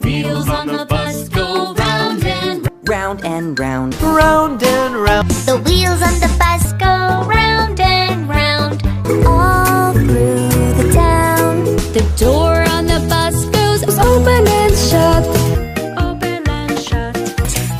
The wheels on the bus go round and round and round, round and round. The wheels on the bus go round and round, all through the town. the door on the bus goes Open and shut, open and shut.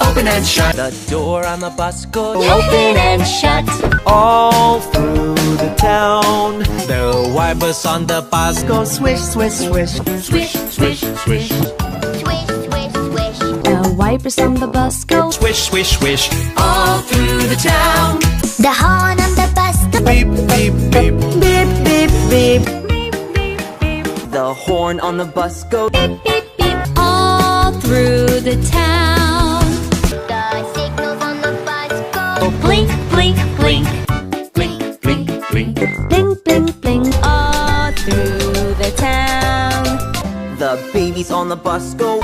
Open and shut. The door on the bus goes open and shut. all through the town. The wipers on the bus go swish, swish, swish. Swish, swish, swish. Swish, swish, swish. The wipers on the bus go Swish, swish, swish. all through the town. The horn on the bus go Beep, beep, beep. beep, beep, beep. Beep, beep, beep. The horn on the bus goes Beep, beep, beep. All through the town. The signals on the bus go Blink, blink, blink. blink, blink, blink. Blink, blink, blink. All through the town. The babies on the bus go.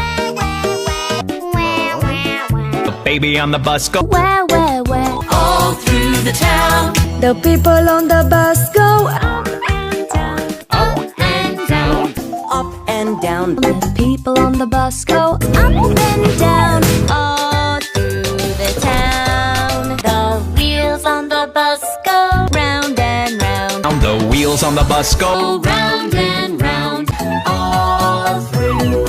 The baby on the bus go. where, where. All through the town. The people on the bus go Up and down. Up and down. Up and down. The people on the bus go up and down. All through the town. The wheels on the bus go Round and round. The wheels on the bus go Go round and round. All through